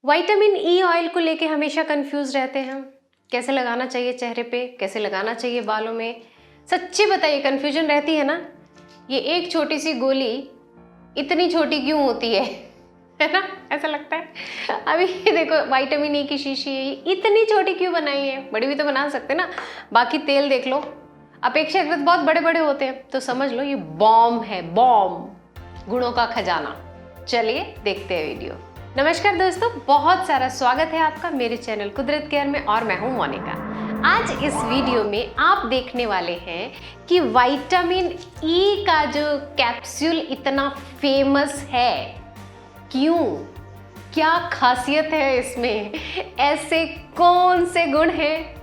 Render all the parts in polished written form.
Vitamin E oil को लेके हमेशा कंफ्यूज रहते हैं हम। कैसे लगाना चाहिए चेहरे पे, कैसे लगाना चाहिए बालों में। सच्ची बताइए, कंफ्यूजन रहती है ना। ये एक छोटी सी गोली इतनी छोटी क्यों होती है ना, ऐसा लगता है। अभी ये देखो, विटामिन ई की शीशी इतनी छोटी क्यों बनाई है? बड़ी भी तो बना सकते ना। बाकी तेल देख लो, अपेक्षाकृत बहुत बड़े बड़े होते हैं, तो समझ लो ये बॉम्ब है, बॉम्ब, गुणों का खजाना। चलिए देखते हैं वीडियो। नमस्कार दोस्तों, बहुत सारा स्वागत है आपका मेरे चैनल कुदरत केयर में और मैं हूं मोनिका। आज इस वीडियो में आप देखने वाले हैं कि विटामिन ई का जो कैप्सूल इतना फेमस है, क्यों, क्या खासियत है इसमें, ऐसे कौन से गुण हैं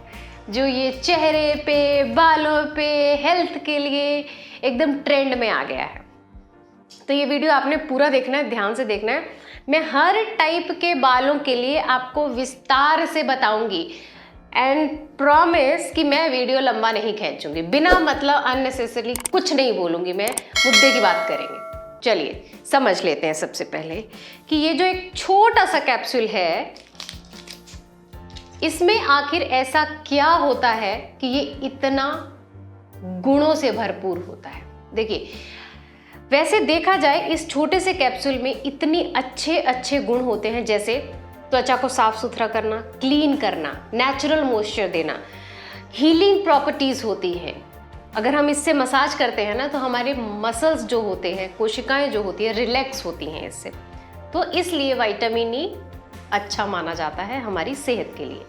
जो ये चेहरे पे, बालों पे, हेल्थ के लिए एकदम ट्रेंड में आ गया है। तो ये वीडियो आपने पूरा देखना है, ध्यान से देखना है। मैं हर टाइप के बालों के लिए आपको विस्तार से बताऊंगी एंड प्रॉमिस कि मैं वीडियो लंबा नहीं खींचूंगी, बिना मतलब अननेसेसरी कुछ नहीं बोलूंगी, मैं मुद्दे की बात करेंगे। चलिए समझ लेते हैं सबसे पहले कि ये जो एक छोटा सा कैप्सूल है, इसमें आखिर ऐसा क्या होता है कि ये इतना गुणों से भरपूर होता है। देखिए, वैसे देखा जाए इस छोटे से कैप्सूल में इतने अच्छे अच्छे गुण होते हैं, जैसे त्वचा को साफ सुथरा करना, क्लीन करना, नेचुरल मॉइस्चर देना, हीलिंग प्रॉपर्टीज होती हैं। अगर हम इससे मसाज करते हैं ना, तो हमारे मसल्स जो होते हैं, कोशिकाएं जो होती हैं, रिलैक्स होती हैं इससे। तो इसलिए विटामिन ई अच्छा माना जाता है हमारी सेहत के लिए।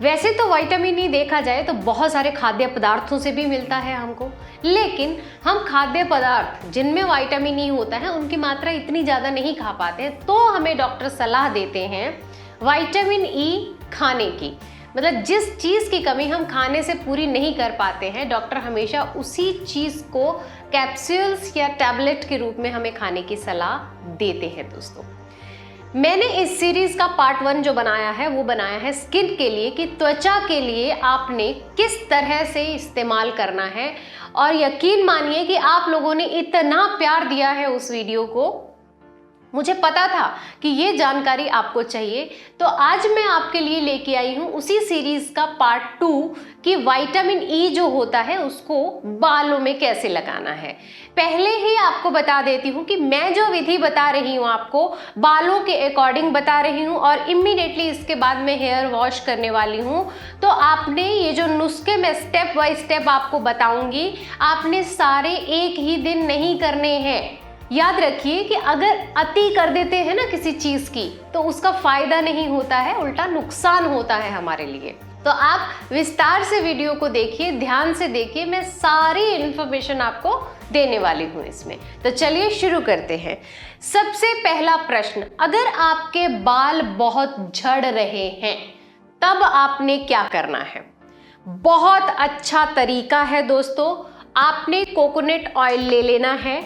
वैसे तो विटामिन ई देखा जाए तो बहुत सारे खाद्य पदार्थों से भी मिलता है हमको, लेकिन हम खाद्य पदार्थ जिनमें विटामिन ई होता है उनकी मात्रा इतनी ज़्यादा नहीं खा पाते हैं, तो हमें डॉक्टर सलाह देते हैं विटामिन ई खाने की। मतलब जिस चीज़ की कमी हम खाने से पूरी नहीं कर पाते हैं, डॉक्टर हमेशा उसी चीज़ को कैप्सूल्स या टैबलेट के रूप में हमें खाने की सलाह देते हैं। दोस्तों, मैंने इस सीरीज का पार्ट 1 जो बनाया है वो बनाया है स्किन के लिए, कि त्वचा के लिए आपने किस तरह से इस्तेमाल करना है। और यकीन मानिए कि आप लोगों ने इतना प्यार दिया है उस वीडियो को, मुझे पता था कि ये जानकारी आपको चाहिए, तो आज मैं आपके लिए लेके आई हूँ उसी सीरीज का पार्ट 2 कि विटामिन ई जो होता है उसको बालों में कैसे लगाना है। पहले ही आपको बता देती हूँ कि मैं जो विधि बता रही हूँ आपको बालों के अकॉर्डिंग बता रही हूँ, और इमीडिएटली इसके बाद मैं हेयर वॉश करने वाली हूँ। तो आपने ये जो नुस्खे मैं स्टेप बाय स्टेप आपको बताऊंगी, आपने सारे एक ही दिन नहीं करने हैं। याद रखिए कि अगर अति कर देते हैं ना किसी चीज की, तो उसका फायदा नहीं होता है, उल्टा नुकसान होता है हमारे लिए। तो आप विस्तार से वीडियो को देखिए, ध्यान से देखिए, मैं सारी इंफॉर्मेशन आपको देने वाली हूँ इसमें। तो चलिए शुरू करते हैं। सबसे पहला प्रश्न, अगर आपके बाल बहुत झड़ रहे हैं तब आपने क्या करना है? बहुत अच्छा तरीका है दोस्तों, आपने कोकोनट ऑयल ले लेना है।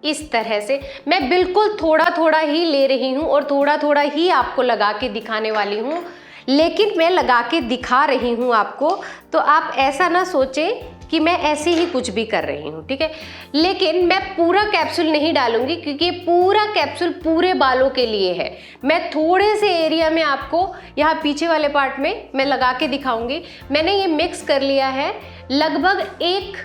इस तरह से मैं बिल्कुल थोड़ा थोड़ा ही ले रही हूँ और थोड़ा थोड़ा ही आपको लगा के दिखाने वाली हूँ, लेकिन मैं लगा के दिखा रही हूँ आपको, तो आप ऐसा ना सोचें कि मैं ऐसे ही कुछ भी कर रही हूँ, ठीक है। लेकिन मैं पूरा कैप्सूल नहीं डालूंगी, क्योंकि पूरा कैप्सूल पूरे बालों के लिए है। मैं थोड़े से एरिया में आपको यहाँ पीछे वाले पार्ट में मैं लगा के दिखाऊंगी। मैंने ये मिक्स कर लिया है, लगभग 1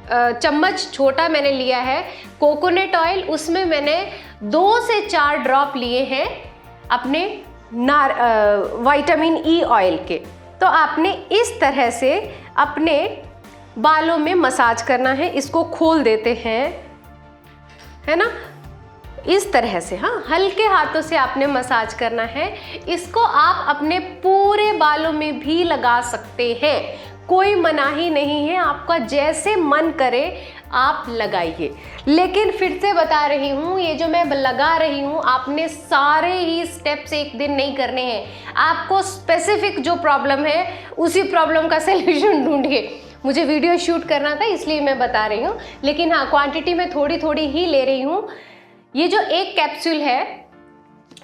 चम्मच छोटा मैंने लिया है कोकोनट ऑयल, उसमें मैंने 2 से 4 ड्रॉप लिए हैं अपने विटामिन ई ऑयल के। तो आपने इस तरह से अपने बालों में मसाज करना है। इसको खोल देते हैं, है ना, इस तरह से। हाँ, हल्के हाथों से आपने मसाज करना है। इसको आप अपने पूरे बालों में भी लगा सकते हैं, कोई मनाही नहीं है, आपका जैसे मन करे आप लगाइए। लेकिन फिर से बता रही हूँ, ये जो मैं लगा रही हूँ, आपने सारे ही स्टेप्स एक दिन नहीं करने हैं। आपको स्पेसिफिक जो प्रॉब्लम है उसी प्रॉब्लम का सलूशन ढूंढिए। मुझे वीडियो शूट करना था इसलिए मैं बता रही हूँ, लेकिन हाँ, क्वांटिटी में थोड़ी थोड़ी ही ले रही हूँ। ये जो एक कैप्सूल है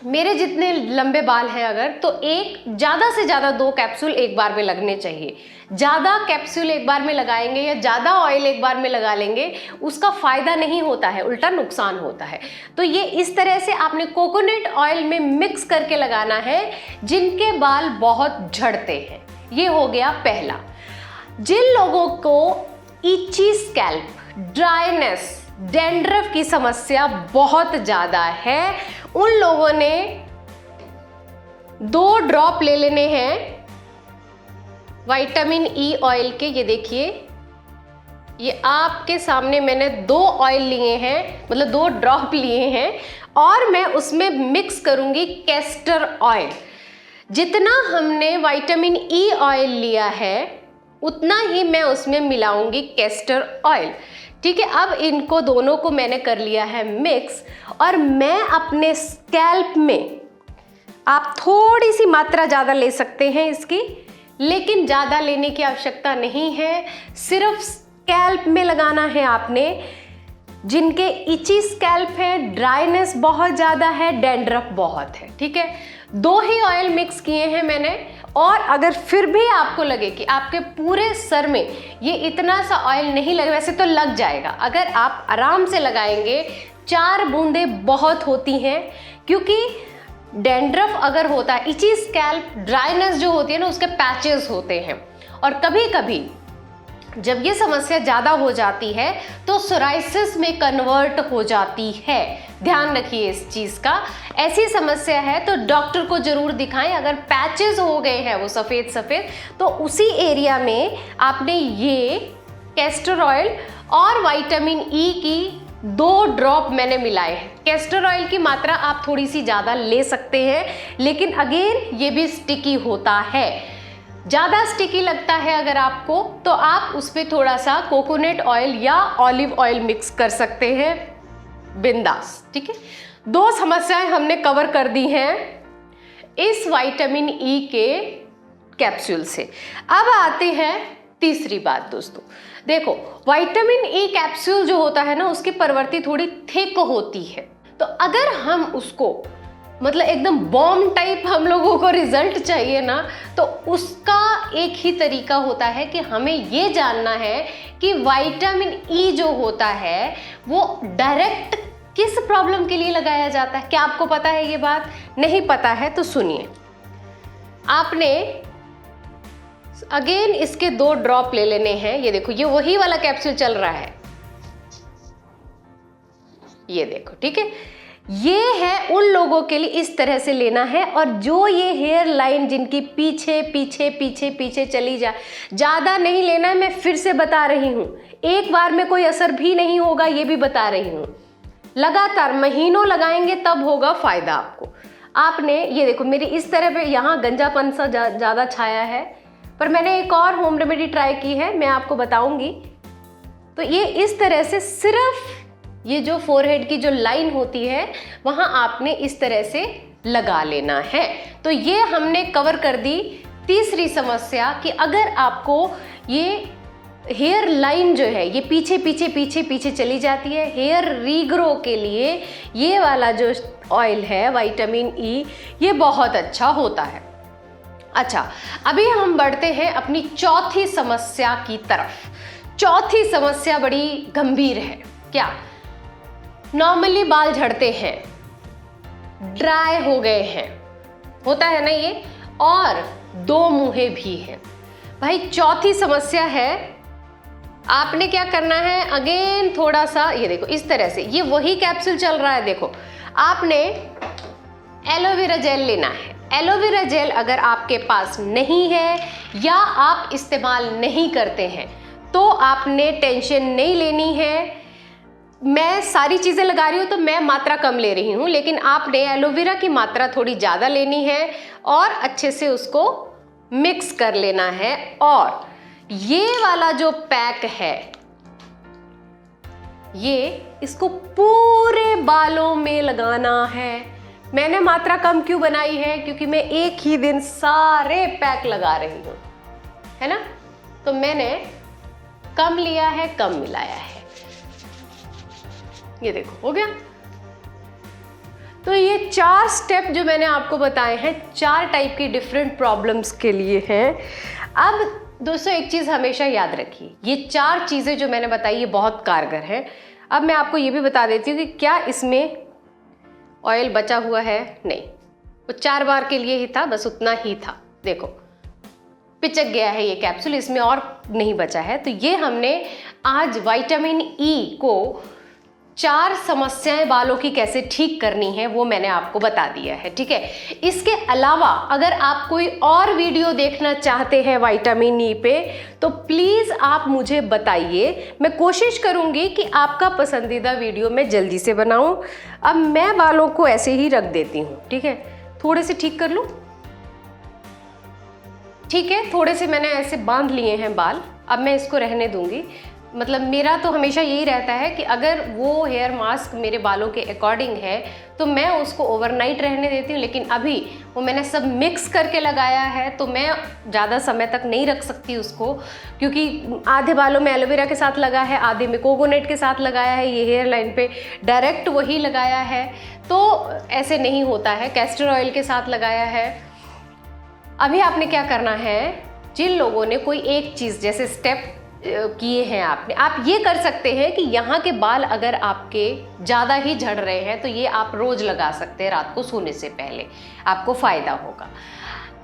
मेरे जितने लंबे बाल हैं अगर, तो एक ज़्यादा से ज़्यादा 2 कैप्सूल एक बार में लगने चाहिए। ज़्यादा कैप्सूल एक बार में लगाएंगे या ज़्यादा ऑयल एक बार में लगा लेंगे, उसका फ़ायदा नहीं होता है, उल्टा नुकसान होता है। तो ये इस तरह से आपने कोकोनट ऑयल में मिक्स करके लगाना है जिनके बाल बहुत झड़ते हैं। ये हो गया पहला। जिन लोगों को इची स्कैल्प, ड्राइनेस, डैंड्रफ की समस्या बहुत ज़्यादा है, उन लोगों ने 2 ड्रॉप ले लेने हैं विटामिन ई ऑयल के। ये देखिए, ये आपके सामने मैंने 2 ऑयल लिए हैं, मतलब 2 ड्रॉप लिए हैं, और मैं उसमें मिक्स करूंगी कैस्टर ऑयल। जितना हमने विटामिन ई ऑयल लिया है उतना ही मैं उसमें मिलाऊंगी कैस्टर ऑयल। ठीक है, अब इनको दोनों को मैंने कर लिया है मिक्स, और मैं अपने स्कैल्प में, आप थोड़ी सी मात्रा ज़्यादा ले सकते हैं इसकी, लेकिन ज़्यादा लेने की आवश्यकता नहीं है, सिर्फ स्कैल्प में लगाना है आपने। जिनके इची स्कैल्प है, ड्राइनेस बहुत ज़्यादा है, डैंड्रफ बहुत है, ठीक है, 2 ही ऑयल मिक्स किए हैं मैंने। और अगर फिर भी आपको लगे कि आपके पूरे सर में ये इतना सा ऑयल नहीं लगे, वैसे तो लग जाएगा, अगर आप आराम से लगाएंगे 4 बूंदें बहुत होती हैं, क्योंकि डैंड्रफ अगर होता है, इची स्कैल्प, ड्राइनेस जो होती है ना, उसके पैचेस होते हैं, और कभी कभी जब ये समस्या ज़्यादा हो जाती है तो सोराइसिस में कन्वर्ट हो जाती है। ध्यान रखिए इस चीज़ का। ऐसी समस्या है तो डॉक्टर को ज़रूर दिखाएं। अगर पैचेस हो गए हैं वो सफ़ेद सफ़ेद, तो उसी एरिया में आपने ये कैस्टर ऑयल और विटामिन ई की 2 ड्रॉप मैंने मिलाए हैं। कैस्टर ऑयल की मात्रा आप थोड़ी सी ज़्यादा ले सकते हैं, लेकिन अगेन ये भी स्टिकी होता है। ज़्यादा स्टिकी लगता है अगर आपको, तो आप उस पर थोड़ा सा कोकोनट ऑयल या ऑलिव ऑयल मिक्स कर सकते हैं, बिंदास। ठीक है, 2 समस्याएं हमने कवर कर दी हैं इस विटामिन ई के कैप्सूल से। अब आते हैं तीसरी बात दोस्तों। देखो, विटामिन ई कैप्सूल जो होता है ना, उसकी प्रवृत्ति थोड़ी थिक होती है, तो अगर हम उसको, मतलब एकदम बॉम्ब टाइप हम लोगों को रिजल्ट चाहिए ना, तो उसका एक ही तरीका होता है कि हमें ये जानना है कि विटामिन ई जो होता है वो डायरेक्ट किस प्रॉब्लम के लिए लगाया जाता है। क्या आपको पता है ये बात? नहीं पता है तो सुनिए। आपने अगेन इसके 2 ड्रॉप ले लेने हैं। ये देखो, ये वही वाला कैप्सूल चल रहा है, ये देखो, ठीक है। ये है उन लोगों के लिए, इस तरह से लेना है। और जो ये हेयर लाइन जिनकी पीछे पीछे पीछे पीछे चली जाए, ज़्यादा नहीं लेना है, मैं फिर से बता रही हूँ, एक बार में कोई असर भी नहीं होगा, ये भी बता रही हूँ। लगातार महीनों लगाएंगे तब होगा फायदा आपको। आपने ये देखो, मेरी इस तरह पे यहाँ गंजापन सा ज़्यादा छाया है, पर मैंने एक और होम रेमेडी ट्राई की है, मैं आपको बताऊंगी। तो ये इस तरह से सिर्फ ये जो फोरहेड की जो लाइन होती है वहाँ आपने इस तरह से लगा लेना है। तो ये हमने कवर कर दी तीसरी समस्या कि अगर आपको ये हेयर लाइन जो है ये पीछे पीछे पीछे पीछे चली जाती है, हेयर रीग्रो के लिए ये वाला जो ऑयल है विटामिन ई, ये बहुत अच्छा होता है। अच्छा, अभी हम बढ़ते हैं अपनी चौथी समस्या की तरफ। चौथी समस्या बड़ी गंभीर है। क्या? नॉर्मली बाल झड़ते हैं, ड्राई हो गए हैं, होता है ना ये, और 2 मुंहे भी हैं। भाई चौथी समस्या है, आपने क्या करना है, अगेन थोड़ा सा, ये देखो इस तरह से, ये वही कैप्सूल चल रहा है। देखो, आपने एलोवेरा जेल लेना है। एलोवेरा जेल अगर आपके पास नहीं है या आप इस्तेमाल नहीं करते हैं तो आपने टेंशन नहीं लेनी है। मैं सारी चीज़ें लगा रही हूँ तो मैं मात्रा कम ले रही हूँ, लेकिन आपने एलोवेरा की मात्रा थोड़ी ज़्यादा लेनी है और अच्छे से उसको मिक्स कर लेना है। और ये वाला जो पैक है, ये इसको पूरे बालों में लगाना है। मैंने मात्रा कम क्यों बनाई है? क्योंकि मैं एक ही दिन सारे पैक लगा रही हूँ, है ना, तो मैंने कम लिया है, कम मिलाया है। ये देखो, हो गया। तो ये 4 स्टेप जो मैंने आपको बताए हैं 4 टाइप की डिफरेंट प्रॉब्लम्स के लिए हैं। अब दोस्तों एक चीज़ हमेशा याद रखिए, ये 4 चीज़ें जो मैंने बताई ये बहुत कारगर हैं। अब मैं आपको ये भी बता देती हूँ कि क्या इसमें ऑयल बचा हुआ है, नहीं, वो 4 बार के लिए ही था, बस उतना ही था। देखो पिचक गया है ये कैप्सूल, इसमें और नहीं बचा है। तो ये हमने आज विटामिन ई को 4 समस्याएं बालों की कैसे ठीक करनी है वो मैंने आपको बता दिया है, ठीक है। इसके अलावा अगर आप कोई और वीडियो देखना चाहते हैं विटामिन ई पे तो प्लीज़ आप मुझे बताइए, मैं कोशिश करूंगी कि आपका पसंदीदा वीडियो मैं जल्दी से बनाऊं। अब मैं बालों को ऐसे ही रख देती हूँ, ठीक है, थोड़े से ठीक कर लूँ, ठीक है, थोड़े से मैंने ऐसे बांध लिए हैं बाल। अब मैं इसको रहने दूंगी। मतलब मेरा तो हमेशा यही रहता है कि अगर वो हेयर मास्क मेरे बालों के अकॉर्डिंग है तो मैं उसको ओवरनाइट रहने देती हूँ, लेकिन अभी वो मैंने सब मिक्स करके लगाया है तो मैं ज़्यादा समय तक नहीं रख सकती उसको, क्योंकि आधे बालों में एलोवेरा के साथ लगा है, आधे में कोकोनट के साथ लगाया है, ये हेयर लाइन पे डायरेक्ट वही लगाया है, तो ऐसे नहीं होता है। कैस्टर ऑयल के साथ लगाया है। अभी आपने क्या करना है, जिन लोगों ने कोई एक चीज़ जैसे स्टेप किए हैं आपने, आप ये कर सकते हैं कि यहाँ के बाल अगर आपके ज़्यादा ही झड़ रहे हैं तो ये आप रोज़ लगा सकते हैं रात को सोने से पहले, आपको फ़ायदा होगा।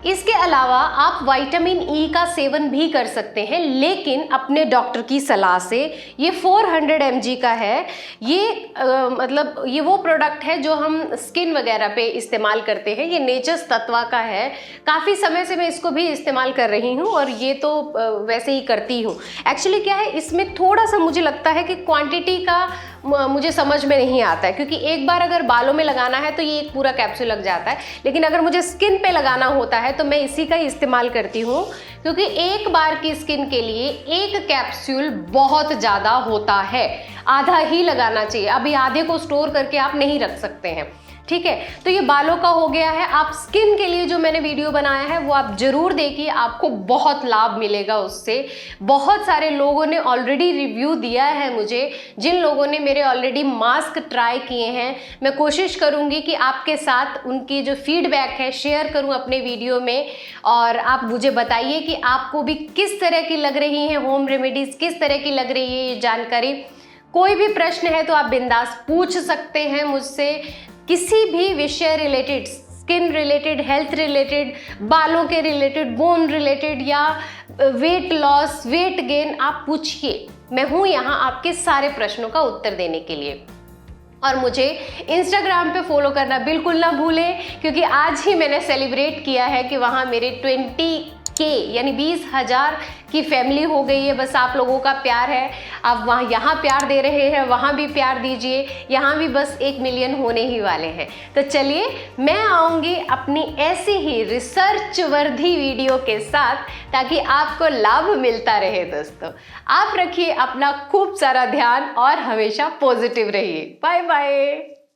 इसके अलावा आप विटामिन ई का सेवन भी कर सकते हैं, लेकिन अपने डॉक्टर की सलाह से। ये 400 mg का है। ये मतलब ये वो प्रोडक्ट है जो हम स्किन वगैरह पे इस्तेमाल करते हैं। ये नेचर्स तत्वा का है। काफ़ी समय से मैं इसको भी इस्तेमाल कर रही हूँ और ये तो वैसे ही करती हूँ। एक्चुअली क्या है, इसमें थोड़ा सा मुझे लगता है कि क्वांटिटी का मुझे समझ में नहीं आता है, क्योंकि एक बार अगर बालों में लगाना है तो ये एक पूरा कैप्सूल लग जाता है, लेकिन अगर मुझे स्किन पे लगाना होता है तो मैं इसी का ही इस्तेमाल करती हूँ, क्योंकि एक बार की स्किन के लिए एक कैप्सूल बहुत ज़्यादा होता है। आधा ही लगाना चाहिए। अभी आधे को स्टोर करके आप नहीं रख सकते हैं, ठीक है। तो ये बालों का हो गया है। आप स्किन के लिए जो मैंने वीडियो बनाया है वो आप जरूर देखिए, आपको बहुत लाभ मिलेगा उससे। बहुत सारे लोगों ने ऑलरेडी रिव्यू दिया है मुझे, जिन लोगों ने मेरे ऑलरेडी मास्क ट्राई किए हैं। मैं कोशिश करूंगी कि आपके साथ उनकी जो फीडबैक है शेयर करूं अपने वीडियो में, और आप मुझे बताइए कि आपको भी किस तरह की लग रही हैं होम रेमेडीज, किस तरह की लग रही है ये जानकारी। कोई भी प्रश्न है तो आप बिंदास पूछ सकते हैं मुझसे, किसी भी विषय related, skin related, health related, बालों के रिलेटेड, बोन रिलेटेड या वेट लॉस, वेट गेन, आप पूछिए। मैं हूँ यहाँ आपके सारे प्रश्नों का उत्तर देने के लिए। और मुझे इंस्टाग्राम पे फॉलो करना बिल्कुल ना भूलें, क्योंकि आज ही मैंने सेलिब्रेट किया है कि वहाँ मेरे 20K यानी 20,000 की फैमिली हो गई है। बस आप लोगों का प्यार है, आप वहाँ यहाँ प्यार दे रहे हैं, वहाँ भी प्यार दीजिए। यहाँ भी बस 1 मिलियन होने ही वाले हैं। तो चलिए, मैं आऊँगी अपनी ऐसी ही रिसर्च वर्धी वीडियो के साथ, ताकि आपको लाभ मिलता रहे। दोस्तों, आप रखिए अपना खूब सारा ध्यान और हमेशा पॉजिटिव रहिए। Bye bye.